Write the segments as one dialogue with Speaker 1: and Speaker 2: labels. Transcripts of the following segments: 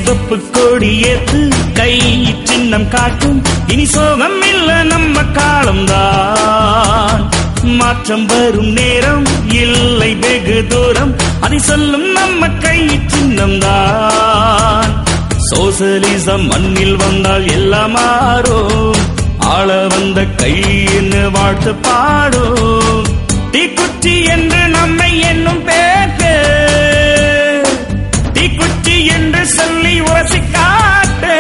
Speaker 1: சிவப்பு கொடியேத்து கை சின்னம் காட்டும் இனி சோகம் இல்ல நம்ம காலம்தான் மாற்றம் வரும் நேரம் இல்லை வெகு தூரம் அதை சொல்லும் நம்ம கை சின்னம் தான் சோசலிசம் மண்ணில் வந்தால் எல்லாம் மாறும் ஆள வந்த கைன்னு வாழ்த்து பாடும் தீக்குச்சி என்று நம்மை என்னும் பேரு தீக்குச்சி என்று சொல்லி உரசி காட்டு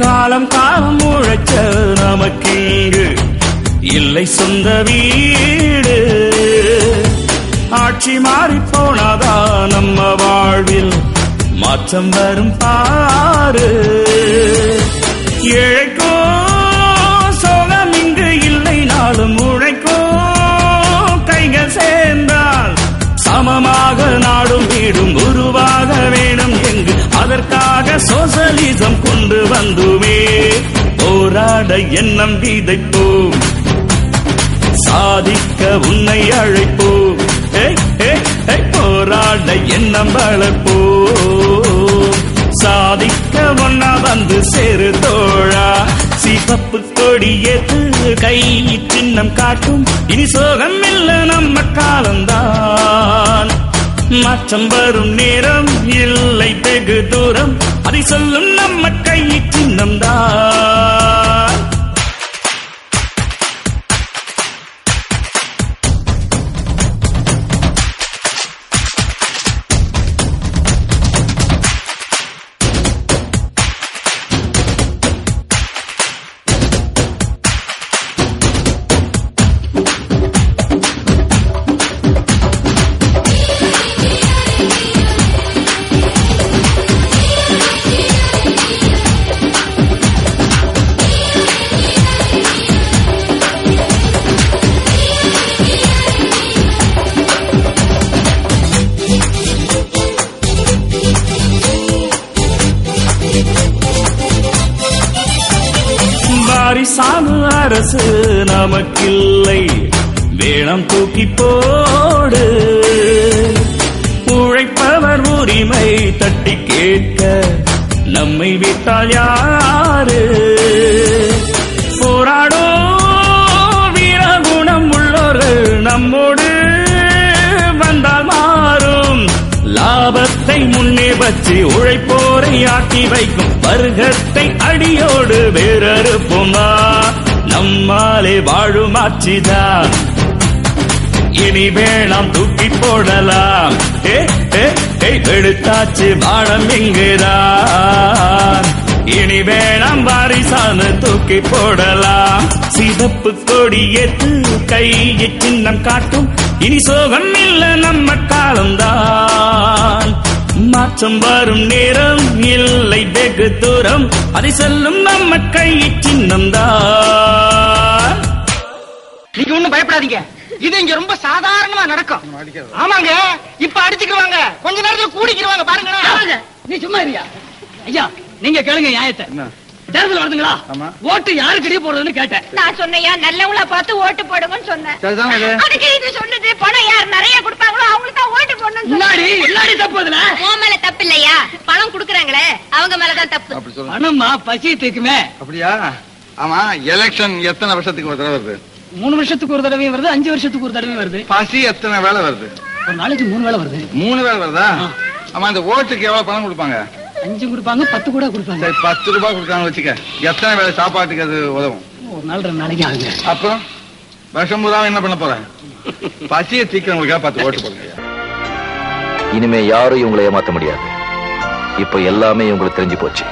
Speaker 1: காலம் காலம் உழைச்ச நமக்கேங்கு இல்லை சொந்த வீடு ஆட்சி மாறி போனாதா நம்ம வாழ்வில் மாற்றம் வரும் பாரு ஏழைக்கோ சோகம் இங்கு இல்லை நாளும் உழைக்கோ கைகள் சேர்ந்தால் சமமாக நாடும் வீடும் உருவாக வேணும் எங்கு அதற்காக சோசலிசம் கொண்டு வந்துமே போராட எண்ணம் விதைப்போம் சாதிக்க உன்னை அழைப்போம் போராட எண்ணம் வளர்ப்போம் சாதிக்க ஒன்னா வந்து சேரு தோழா சிவப்பு கொடியேத்து கை சின்னம் காட்டும் இனி சோகம் இல்ல நம்ம காலம்தான் மாற்றம் வரும் நேரம் இல்லை வெகு தூரம் அதை சொல்லும் நம்ம கை சின்னம் தான் வாரிசான அரசு நமக்கில்லை வேணம் தூக்கி போடு உழைப்பவர் உரிமை தட்டி கேட்க நம்மை விட்டால் யாரு போராடோ வீரகுணம் உள்ளோர்கள் நம்மோடு வந்தால் மாறும் லாபத்தை முன்னே வச்சு உழைப்போரை ஆட்டி வைக்கும் வர்க்கத்தை அடியோடு வேறறுப்போமா நம்மாலே வாழும் ஆட்சிதான் இனி வேணாம் தூக்கி போடலாம் எடுத்தாச்சு வாழம் இங்குதான் இனி வேணாம் வாரிசான தூக்கி போடலாம் சிவப்பு கொடியேத்து கையை சின்னம் காட்டும் இனி சோகம் இல்ல நம்ம காலம்தான் மாற்றம் வரும் நேரம் இல்லை வெகு தூரம் அதை சொல்லும் நம்ம கை சின்னம் தான்
Speaker 2: நீங்க ஒண்ணும் பயப்படாதீங்க இது இங்க ரொம்ப சாதாரணமா நடக்கும் ஆமாங்க இப்ப அடிச்சுக்குவாங்க கொஞ்ச நேரத்துல கூடிக்கிடுவாங்க பாருங்க நீ சும்மா இருயா ஐயா நீங்க கேளுங்க நியாயத்தை தேர்தல் வருதுங்களா ஓட்டு யாருக்கிட்டே போடுறதுன்னு கேட்டேன்
Speaker 3: நான் சொன்னையா நல்லவங்களா பார்த்து ஓட்டு போடுங்கன்னு சொன்னேன் அதுக்கு இது சொன்னது பணம் யார் நிறைய கொடுப்பாங்களோ அவங்களுக்கு தான் ஓட்டு போடணும்
Speaker 2: எல்லாரும் தப்பு அதுல
Speaker 3: உன் மேல தப்பு இல்லையா பணம் குடுக்கறாங்களே அவங்க மேலதான் தப்பு
Speaker 2: பணமா பசி தீக்குமே
Speaker 4: அப்படியா ஆமா எலெக்ஷன் எத்தனை வருஷத்துக்கு ஒரு தடவை வருது
Speaker 2: 3 வருஷத்துக்கு ஒரு தடவையும் வருது 5 வருஷத்துக்கு ஒரு தடவையும் வருது
Speaker 4: பசி எத்தனை வேலை வருது
Speaker 2: ஒரு நாளைக்கு 3 வேலை வருது
Speaker 4: 3 வேலை வருதா ஆமா இந்த ஓட்டுக்கு எவ்வளவு பணம் கொடுப்பாங்க
Speaker 2: 5 கொடுப்பாங்க 10 கூட கொடுப்பாங்க
Speaker 4: சரி 10 ரூபாய் கொடுத்தாங்க வச்சுக்க எத்தனை வேலை சாப்பாட்டுக்கு அது உதவும்
Speaker 2: ஒரு நாள் 2 நாளைக்கு ஆகுங்க
Speaker 4: அப்புறம் வருஷம் பூரா என்ன பண்ண போறேன் பசியை தீக்கிறவங்களுக்காக 10 ஓட்டு போடுங்க
Speaker 5: இனிமே யாரும் இவங்களை ஏமாத்த முடியாது இப்ப எல்லாமே உங்களுக்கு தெரிஞ்சு போச்சு